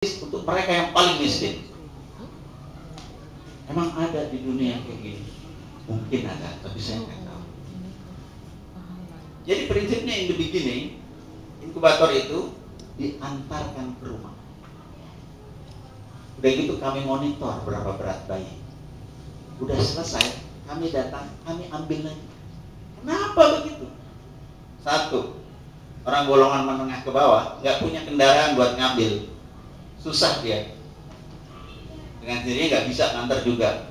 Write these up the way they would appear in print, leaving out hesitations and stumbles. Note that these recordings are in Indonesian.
untuk mereka yang paling miskin. Emang ada di dunia yang kayak gini? Mungkin ada, tapi saya nggak tahu. Jadi prinsipnya in the beginning, inkubator itu diantarkan ke rumah. Udah gitu kami monitor berapa berat bayi. Udah selesai, kami datang, kami ambil lagi. Kenapa begitu? Satu, orang golongan menengah ke bawah nggak punya kendaraan buat ngambil, susah dia. Dengan dirinya nggak bisa nganter juga.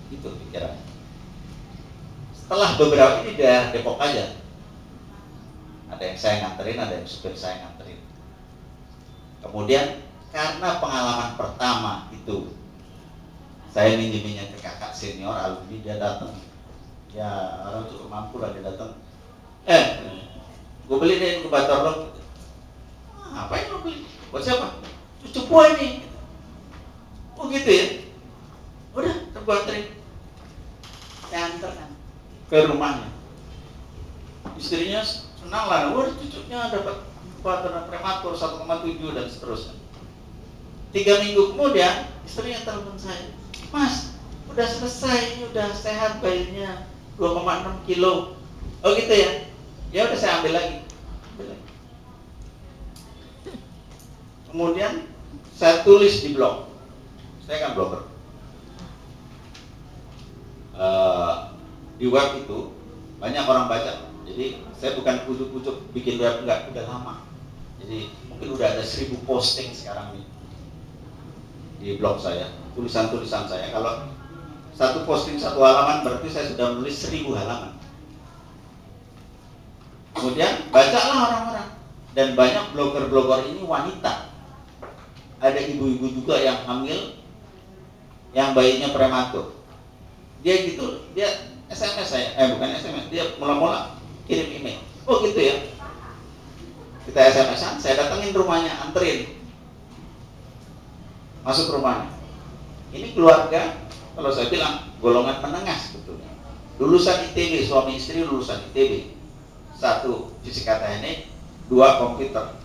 Itu pikirannya. Setelah beberapa ini daerah Depok aja, ada yang saya nganterin, ada yang supir saya nganterin. Kemudian karena pengalaman pertama itu saya minjeminnya ke kakak senior alumni, dia datang. Ya orang cukup mampu lah, dia datang. Gue beli deh inkubator lo. Apa yang lo beli? Buat siapa? Cucu gue ini. Oh gitu ya? Udah, gue anterin. Saya anterkan ke rumahnya. Istrinya senang lah, wah cucunya dapat inkubator prematur 1,7 dan seterusnya. 3 minggu kemudian istrinya telepon saya, Mas, udah selesai, ini udah sehat bayinya 2,6 kilo. Oh gitu ya? Ya udah saya ambil lagi. Kemudian saya tulis di blog. Saya kan blogger. Di web itu banyak orang baca. Jadi saya bukan ujuk-ujuk bikin web, enggak, udah lama. Jadi mungkin udah ada 1000 posting sekarang nih di blog saya, tulisan-tulisan saya. Kalau satu posting 1 halaman berarti saya sudah menulis 1000 halaman. Kemudian bacalah orang-orang, dan banyak blogger-blogger ini wanita. Ada ibu-ibu juga yang hamil, yang bayinya prematur. Dia gitu, dia SMS saya, bukan SMS, dia mula-mula kirim email. Oh gitu ya. Kita SMS-an, saya datengin rumahnya, anterin masuk rumahnya. Ini keluarga, kalau saya bilang golongan menengah sebetulnya. Lulusan ITB, suami istri lulusan ITB. 1 fisika teknik, 2 komputer.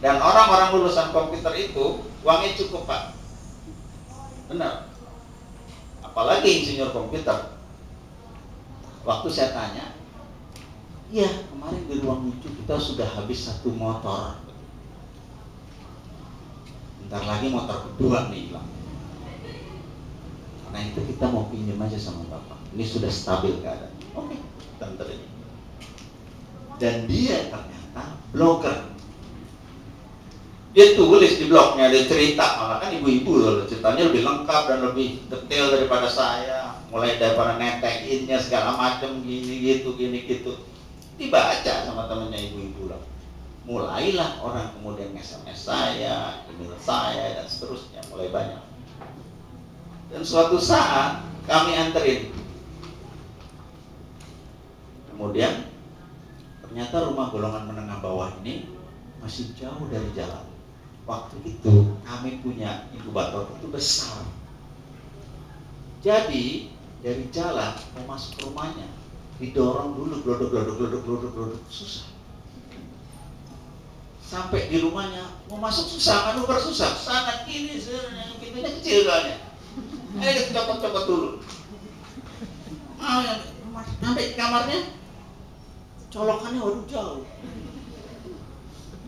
Dan orang-orang lulusan komputer itu uangnya cukup, Pak. Benar. Apalagi insinyur komputer. Waktu saya tanya, iya kemarin di ruang lucu kita sudah habis 1 motor. Bentar lagi motor kedua nih hilang. Karena itu kita mau pinjam aja sama Bapak. Ini sudah stabil keadaan. Oke, kita ini. Dan dia ternyata blogger. Dia tulis di blognya, dia cerita, malah kan ibu-ibu loh, ceritanya lebih lengkap dan lebih detail daripada saya. Mulai daripada netekinnya segala macam gini gitu. Dibaca sama temennya ibu-ibu loh. Mulailah orang kemudian SMS saya, email saya dan seterusnya, mulai banyak. Dan suatu saat kami anterin. Kemudian ternyata rumah golongan menengah bawah ini masih jauh dari jalan. Waktu itu kami punya inkubator itu besar. Jadi dari jalan mau masuk ke rumahnya didorong dulu, glodok, susah. Sampai di rumahnya mau masuk susah, manuver susah, sangat kiri, pintunya kecil soalnya. Kita copot-copot dulu. Sampai di kamarnya, colokannya waduh jauh.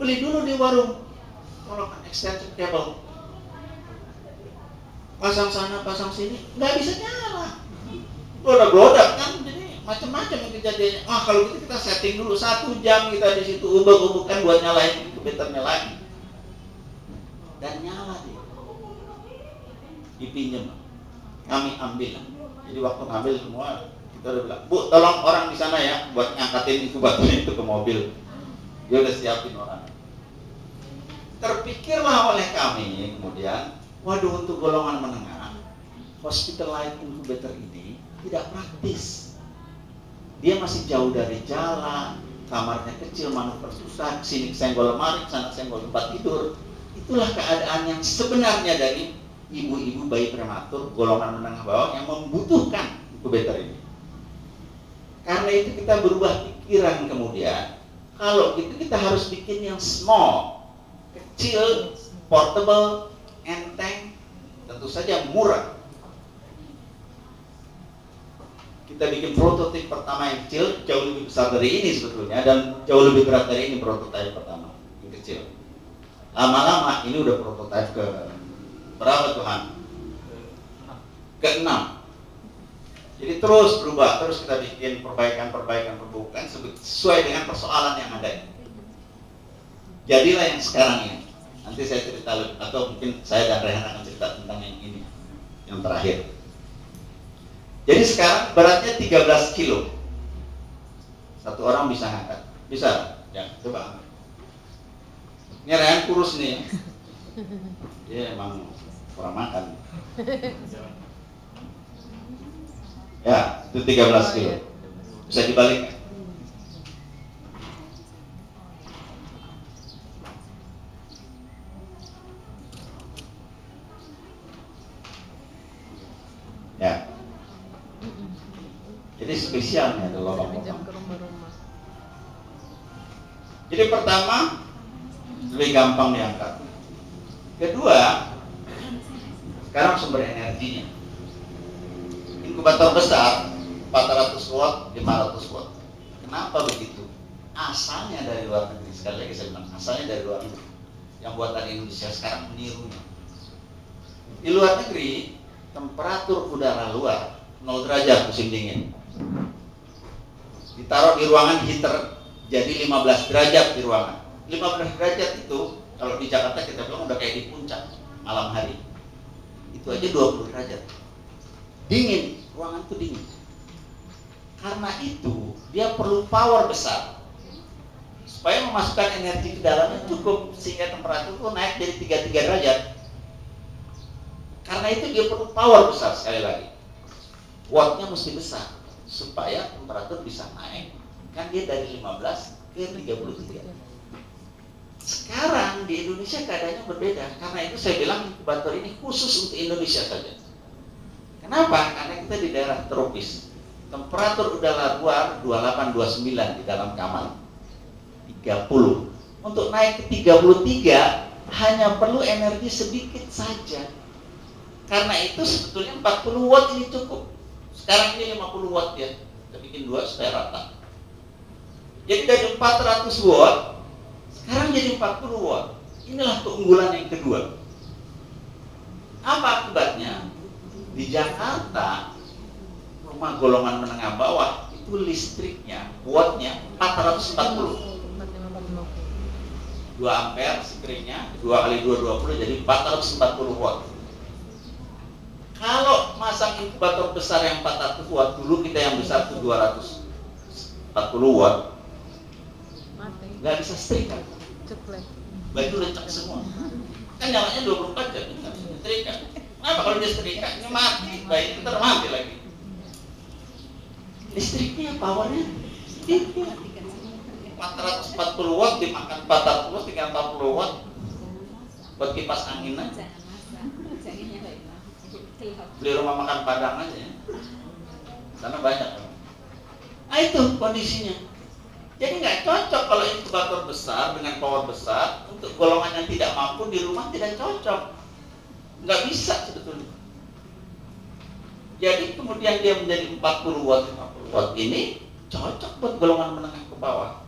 Beli dulu di warung, colokan extension cable. Pasang sana, pasang sini, nggak bisa nyala. Glodak kan, jadi macam-macam yang kejadiannya. Kalau gitu kita setting dulu 1 jam kita di situ ubek-ubekan buat nyalain komputernya lagi. Dan nyala dia. Dipinjam, kami ambil. Jadi waktu ngambil semua kita udah bilang, Bu, tolong orang di sana ya buat ngangkatin inkubator itu ke mobil. Dia udah siapin orang. Terpikirlah oleh kami kemudian, waduh, untuk golongan menengah, hospitalized incubator ini tidak praktis. Dia masih jauh dari jalan, kamarnya kecil, manuver susah, sini senggol lemari, sana senggol tempat tidur. Itulah keadaan yang sebenarnya dari ibu-ibu bayi prematur golongan menengah bawah yang membutuhkan inkubator ini. Karena itu kita berubah pikiran kemudian, kalau gitu kita harus bikin yang small, kecil, portable, enteng, tentu saja murah. Kita bikin prototip pertama yang kecil, jauh lebih besar dari ini sebetulnya, dan jauh lebih berat dari ini prototip pertama yang kecil. Lama-lama ini udah prototip ke berapa Tuhan? Ke-6. Jadi terus berubah, terus kita bikin perbaikan sesuai dengan persoalan yang ada. Jadilah yang sekarang ini. Nanti saya cerita lebih, atau mungkin saya dan Rehan akan cerita tentang yang ini, yang terakhir. Jadi sekarang beratnya 13 kilo. Satu orang bisa ngangkat. Bisa? Ya, coba. Ini Rehan kurus nih. Dia emang kurang makan. Ya, itu 13 kilo. Bisa dibalik. Ya. Jadi spesialnya ada lubang-lubang. Jadi pertama lebih gampang diangkat. Kedua, sekarang sumber energinya. Inkubator besar 400 watt, 500 watt. Kenapa begitu? Asalnya dari luar negeri. Sekali lagi saya bilang, asalnya dari luar negeri. Yang buatan Indonesia sekarang menirunya. Di luar negeri, temperatur udara luar 0 derajat musim dingin. Ditaruh di ruangan heater, jadi 15 derajat di ruangan. 15 derajat itu kalau di Jakarta kita bilang udah kayak di puncak malam hari. Itu aja 20 derajat. Dingin, ruangan itu dingin. Karena itu dia perlu power besar supaya memasukkan energi ke dalamnya cukup sehingga temperatur itu naik jadi 33 derajat. Karena itu dia perlu power besar sekali lagi. Wattnya mesti besar supaya temperatur bisa naik. Kan dia dari 15 ke 33. Sekarang di Indonesia keadaannya berbeda. Karena itu saya bilang inkubator ini khusus untuk Indonesia saja. Kenapa? Karena kita di daerah tropis. Temperatur udara luar 28-29 di dalam kamar. 30. Untuk naik ke 33 hanya perlu energi sedikit saja. Karena itu sebetulnya 40 watt ini cukup. Sekarang ini 50 watt ya. Kita bikin 2 supaya rata. Jadi dari 400 watt sekarang jadi 40 watt. Inilah keunggulan yang kedua. Apa akibatnya? Di Jakarta, rumah golongan menengah bawah itu listriknya, wattnya 440. 2 ampere listriknya, 2 kali 2 20 jadi 440 watt. Kalau masang inkubator besar yang 400 watt, dulu kita yang besar itu 240 watt, nggak bisa setrika. Baju lecak semua. Kan nyalanya 24 jam, nggak bisa setrika. Kenapa kalau dia setrika? Ini mati, bayi itu mati lagi. Listriknya, powernya sedikit. 440 watt dimakan 440, 340 watt buat kipas angin aja. Beli rumah makan Padang aja ya. Sana banyak. Nah itu kondisinya. Jadi nggak cocok kalau inkubator besar dengan power besar untuk golongan yang tidak mampu di rumah, tidak cocok. Nggak bisa sebetulnya. Jadi kemudian dia menjadi 40 watt, 50 watt ini cocok buat golongan menengah ke bawah.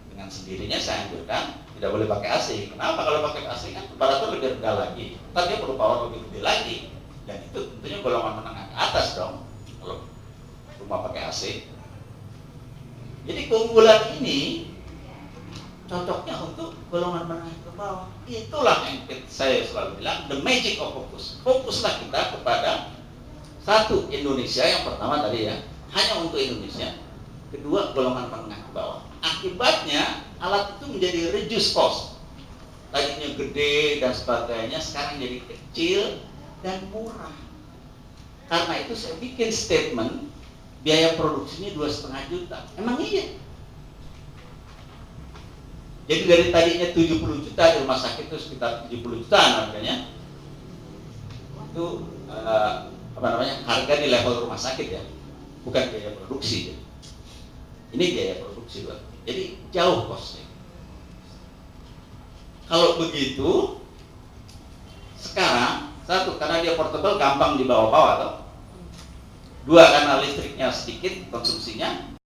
Dengan sendirinya saya anjurkan tidak boleh pakai AC. Kenapa? Kalau pakai AC kan temperatur lebih rendah lagi. Tapi dia perlu power lebih gede lagi. Dan itu tentunya golongan menengah ke atas dong. Kalau rumah pakai AC. Jadi keunggulan ini cocoknya untuk golongan menengah ke bawah. Itulah yang saya selalu bilang the magic of focus. Fokuslah kita kepada satu, Indonesia yang pertama tadi ya, hanya untuk Indonesia. Kedua, golongan menengah ke bawah. Akibatnya alat itu menjadi reduce cost. Tadinya gede dan sebagainya, sekarang jadi kecil dan murah. Karena itu saya bikin statement biaya produksinya 2,5 juta. Emang iya. Jadi dari tadinya 70 juta di rumah sakit itu sekitar 70 jutaan harganya. Itu harga di level rumah sakit ya, bukan biaya produksi ya. Ini biaya produksi Pak. Jadi jauh costnya. Kalau begitu, sekarang satu, karena dia portable gampang dibawa-bawa, toh. Dua, karena listriknya sedikit konsumsinya.